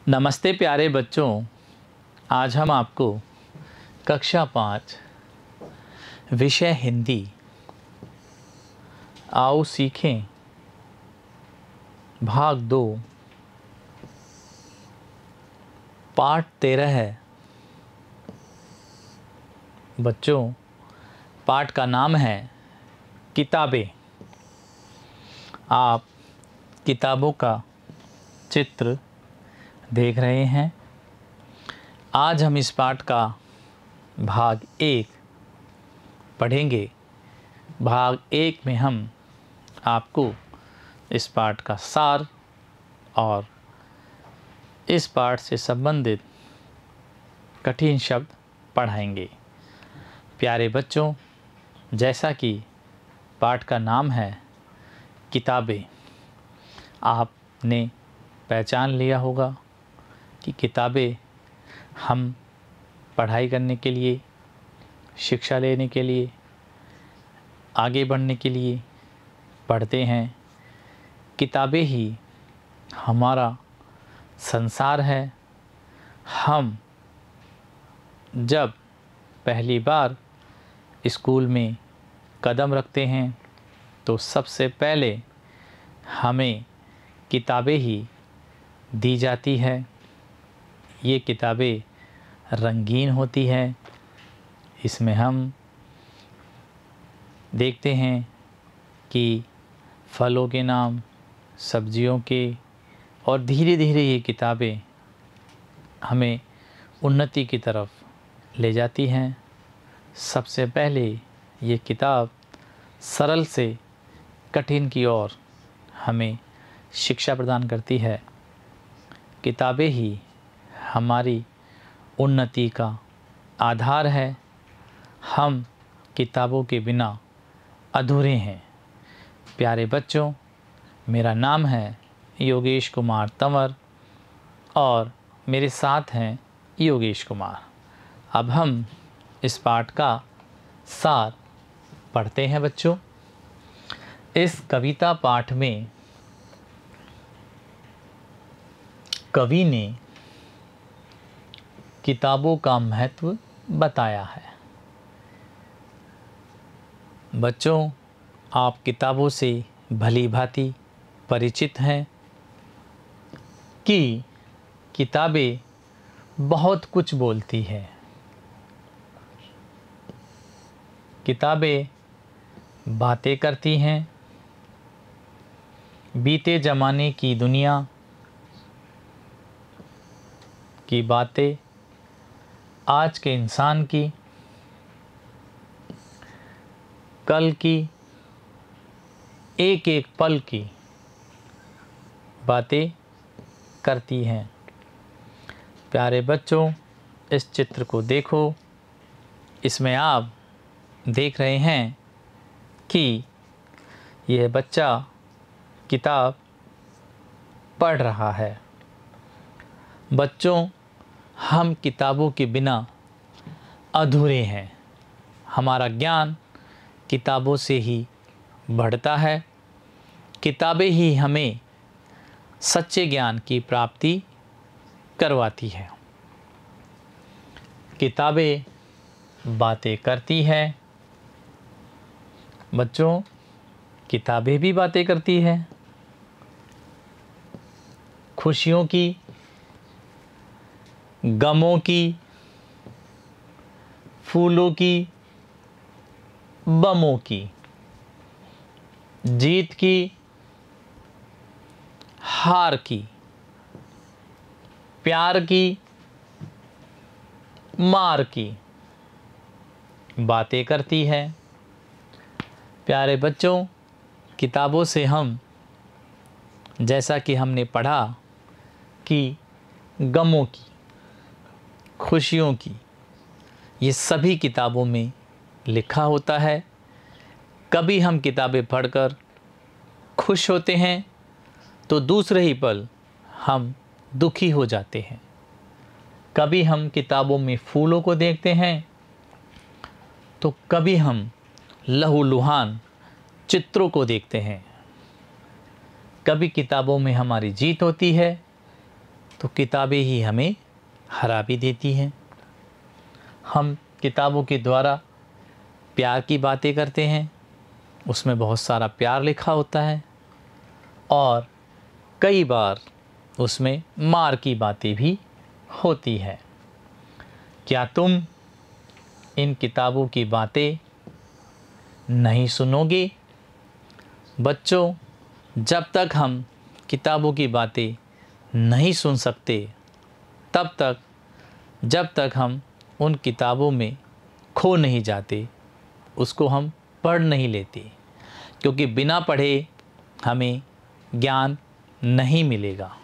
नमस्ते प्यारे बच्चों। आज हम आपको कक्षा 5 विषय हिंदी आओ सीखें भाग 2 पाठ 13 है। बच्चों, पाठ का नाम है किताबें। आप किताबों का चित्र देख रहे हैं। आज हम इस पाठ का भाग 1 पढ़ेंगे। भाग 1 में हम आपको इस पाठ का सार और इस पाठ से संबंधित कठिन शब्द पढ़ाएंगे। प्यारे बच्चों, जैसा कि पाठ का नाम है किताबें, आपने पहचान लिया होगा कि किताबें हम पढ़ाई करने के लिए, शिक्षा लेने के लिए, आगे बढ़ने के लिए पढ़ते हैं। किताबें ही हमारा संसार है। हम जब पहली बार स्कूल में कदम रखते हैं तो सबसे पहले हमें किताबें ही दी जाती है। ये किताबें रंगीन होती हैं। इसमें हम देखते हैं कि फलों के नाम, सब्जियों के, और धीरे धीरे ये किताबें हमें उन्नति की तरफ ले जाती हैं। सबसे पहले ये किताब सरल से कठिन की ओर हमें शिक्षा प्रदान करती है। किताबें ही हमारी उन्नति का आधार है। हम किताबों के बिना अधूरे हैं। प्यारे बच्चों, मेरा नाम है योगेश कुमार तंवर और मेरे साथ हैं योगेश कुमार। अब हम इस पाठ का सार पढ़ते हैं। बच्चों, इस कविता पाठ में कवि ने किताबों का महत्व बताया है। बच्चों, आप किताबों से भली भांति परिचित हैं कि किताबें बहुत कुछ बोलती हैं। किताबें बातें करती हैं। बीते ज़माने की दुनिया की बातें आज के इंसान की, कल की, एक एक पल की बातें करती हैं। प्यारे बच्चों, इस चित्र को देखो। इसमें आप देख रहे हैं कि यह बच्चा किताब पढ़ रहा है। बच्चों, हम किताबों के बिना अधूरे हैं। हमारा ज्ञान किताबों से ही बढ़ता है। किताबें ही हमें सच्चे ज्ञान की प्राप्ति करवाती है। किताबें बातें करती हैं। बच्चों, किताबें भी बातें करती हैं। खुशियों की, गमों की, फूलों की, बमों की, जीत की, हार की, प्यार की, मार की बातें करती है। प्यारे बच्चों, किताबों से हम, जैसा कि हमने पढ़ा कि गमों की, खुशियों की, ये सभी किताबों में लिखा होता है। कभी हम किताबें पढ़कर खुश होते हैं तो दूसरे ही पल हम दुखी हो जाते हैं। कभी हम किताबों में फूलों को देखते हैं तो कभी हम लहूलुहान चित्रों को देखते हैं। कभी किताबों में हमारी जीत होती है तो किताबें ही हमें हरा भी देती हैं। हम किताबों के द्वारा प्यार की बातें करते हैं, उसमें बहुत सारा प्यार लिखा होता है, और कई बार उसमें मार की बातें भी होती है। क्या तुम इन किताबों की बातें नहीं सुनोगे? बच्चों, जब तक हम किताबों की बातें नहीं सुन सकते, तब तक जब तक हम उन किताबों में खो नहीं जाते, उसको हम पढ़ नहीं लेते, क्योंकि बिना पढ़े हमें ज्ञान नहीं मिलेगा।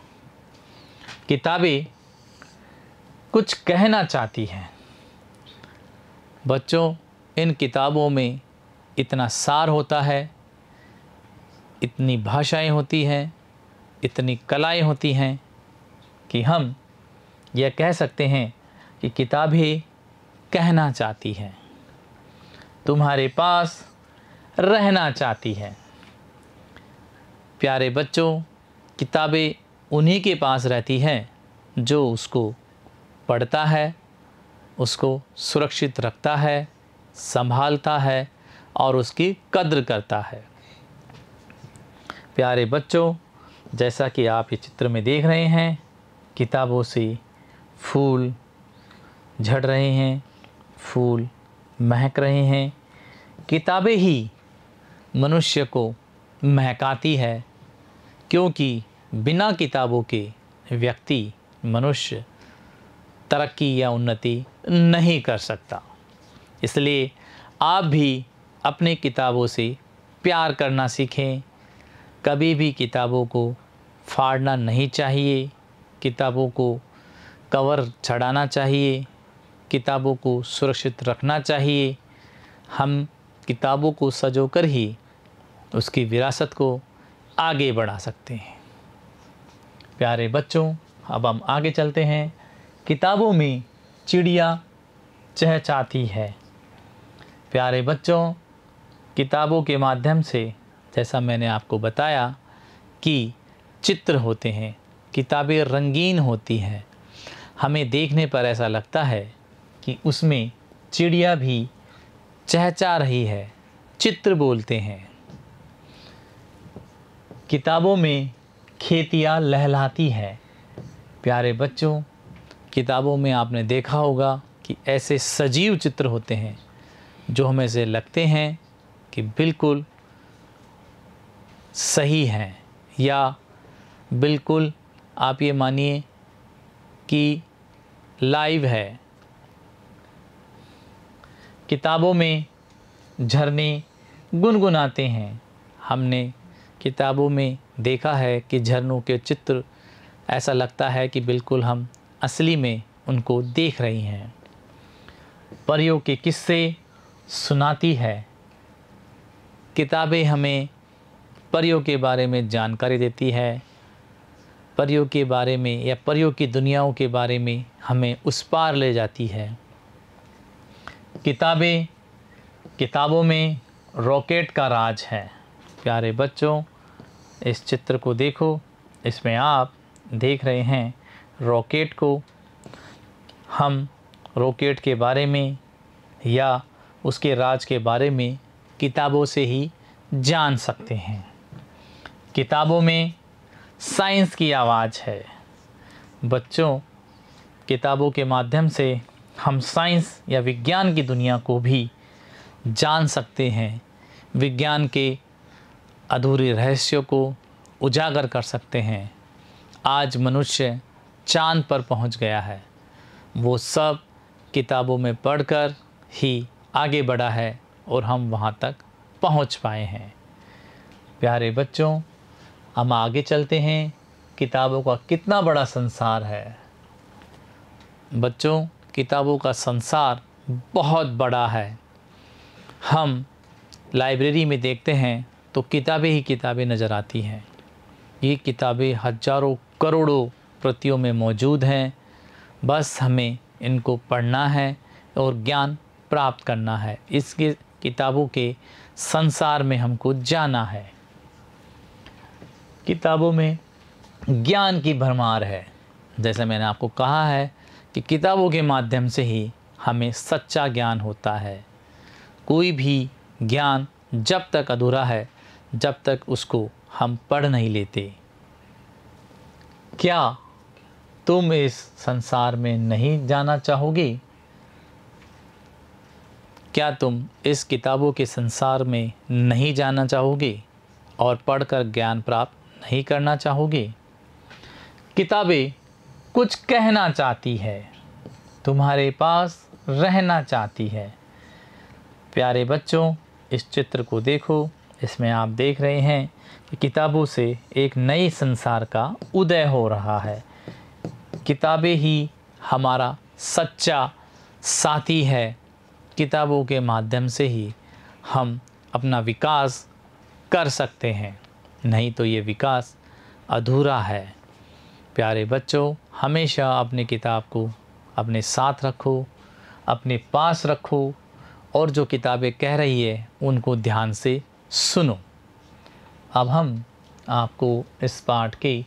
किताबें कुछ कहना चाहती हैं। बच्चों, इन किताबों में इतना सार होता है, इतनी भाषाएं होती हैं, इतनी कलाएं होती हैं कि हम यह कह सकते हैं कि किताबें कहना चाहती हैं, तुम्हारे पास रहना चाहती हैं। प्यारे बच्चों, किताबें उन्हीं के पास रहती हैं जो उसको पढ़ता है, उसको सुरक्षित रखता है, संभालता है और उसकी कद्र करता है। प्यारे बच्चों, जैसा कि आप ये चित्र में देख रहे हैं, किताबों से फूल झड़ रहे हैं, फूल महक रहे हैं। किताबें ही मनुष्य को महकाती है, क्योंकि बिना किताबों के व्यक्ति, मनुष्य तरक्की या उन्नति नहीं कर सकता। इसलिए आप भी अपने किताबों से प्यार करना सीखें। कभी भी किताबों को फाड़ना नहीं चाहिए, किताबों को कवर चढ़ाना चाहिए, किताबों को सुरक्षित रखना चाहिए। हम किताबों को सजोकर ही उसकी विरासत को आगे बढ़ा सकते हैं। प्यारे बच्चों, अब हम आगे चलते हैं। किताबों में चिड़िया चहचहाती है। प्यारे बच्चों, किताबों के माध्यम से, जैसा मैंने आपको बताया कि चित्र होते हैं, किताबें रंगीन होती हैं, हमें देखने पर ऐसा लगता है कि उसमें चिड़िया भी चहचहा रही है, चित्र बोलते हैं। किताबों में खेतियाँ लहलहाती है। प्यारे बच्चों, किताबों में आपने देखा होगा कि ऐसे सजीव चित्र होते हैं जो हमें से लगते हैं कि बिल्कुल सही हैं, या बिल्कुल आप ये मानिए कि लाइव है। किताबों में झरने गुनगुनाते हैं। हमने किताबों में देखा है कि झरनों के चित्र ऐसा लगता है कि बिल्कुल हम असली में उनको देख रही हैं। परियों के किस्से सुनाती है। किताबें हमें परियों के बारे में जानकारी देती है, परियों के बारे में या परियों की दुनियाओं के बारे में हमें उस पार ले जाती है। किताबों में रॉकेट का राज है। प्यारे बच्चों, इस चित्र को देखो, इसमें आप देख रहे हैं रॉकेट को। हम रॉकेट के बारे में या उसके राज के बारे में किताबों से ही जान सकते हैं। किताबों में साइंस की आवाज़ है। बच्चों, किताबों के माध्यम से हम साइंस या विज्ञान की दुनिया को भी जान सकते हैं, विज्ञान के अधूरे रहस्यों को उजागर कर सकते हैं। आज मनुष्य चाँद पर पहुंच गया है, वो सब किताबों में पढ़कर ही आगे बढ़ा है और हम वहां तक पहुंच पाए हैं। प्यारे बच्चों, हम आगे चलते हैं। किताबों का कितना बड़ा संसार है। बच्चों, किताबों का संसार बहुत बड़ा है। हम लाइब्रेरी में देखते हैं तो किताबें ही किताबें नज़र आती हैं। ये किताबें हजारों करोड़ों प्रतियों में मौजूद हैं। बस हमें इनको पढ़ना है और ज्ञान प्राप्त करना है। इसके किताबों के संसार में हमको जाना है। किताबों में ज्ञान की भरमार है। जैसे मैंने आपको कहा है कि किताबों के माध्यम से ही हमें सच्चा ज्ञान होता है। कोई भी ज्ञान जब तक अधूरा है जब तक उसको हम पढ़ नहीं लेते। क्या तुम इस संसार में नहीं जाना चाहोगे? क्या तुम इस किताबों के संसार में नहीं जाना चाहोगे और पढ़कर ज्ञान प्राप्त नहीं करना चाहोगे? किताबें कुछ कहना चाहती है, तुम्हारे पास रहना चाहती है। प्यारे बच्चों, इस चित्र को देखो। इसमें आप देख रहे हैं कि किताबों से एक नए संसार का उदय हो रहा है। किताबें ही हमारा सच्चा साथी है। किताबों के माध्यम से ही हम अपना विकास कर सकते हैं, नहीं तो ये विकास अधूरा है। प्यारे बच्चों, हमेशा अपनी किताब को अपने साथ रखो, अपने पास रखो और जो किताबें कह रही है उनको ध्यान से सुनो। अब हम आपको इस पाठ के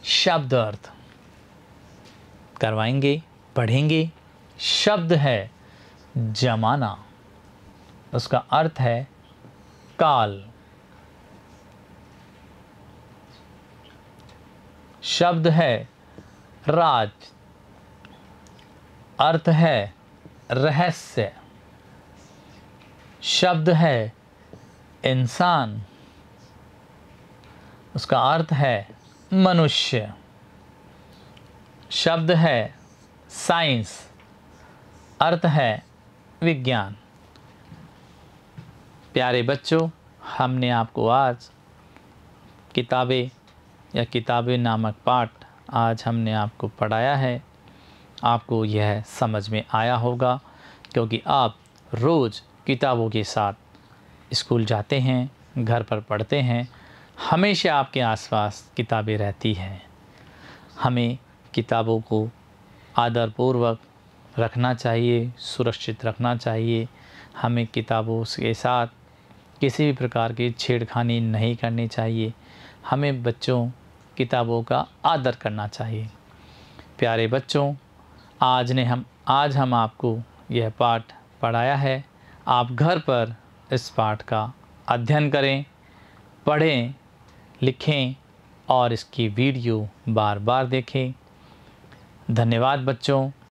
शब्द अर्थ करवाएंगे, पढ़ेंगे। शब्द है जमाना, उसका अर्थ है काल। शब्द है राज, अर्थ है रहस्य। शब्द है इंसान, उसका अर्थ है मनुष्य। शब्द है साइंस, अर्थ है विज्ञान। प्यारे बच्चों, हमने आपको आज किताबें नामक पाठ आज हमने आपको पढ़ाया है। आपको यह समझ में आया होगा क्योंकि आप रोज़ किताबों के साथ स्कूल जाते हैं, घर पर पढ़ते हैं। हमेशा आपके आसपास किताबें रहती हैं। हमें किताबों को आदरपूर्वक रखना चाहिए, सुरक्षित रखना चाहिए। हमें किताबों के साथ किसी भी प्रकार की छेड़खानी नहीं करनी चाहिए। हमें बच्चों किताबों का आदर करना चाहिए। प्यारे बच्चों, आज हम आपको यह पाठ पढ़ाया है। आप घर पर इस पाठ का अध्ययन करें, पढ़ें, लिखें और इसकी वीडियो बार बार देखें। धन्यवाद बच्चों।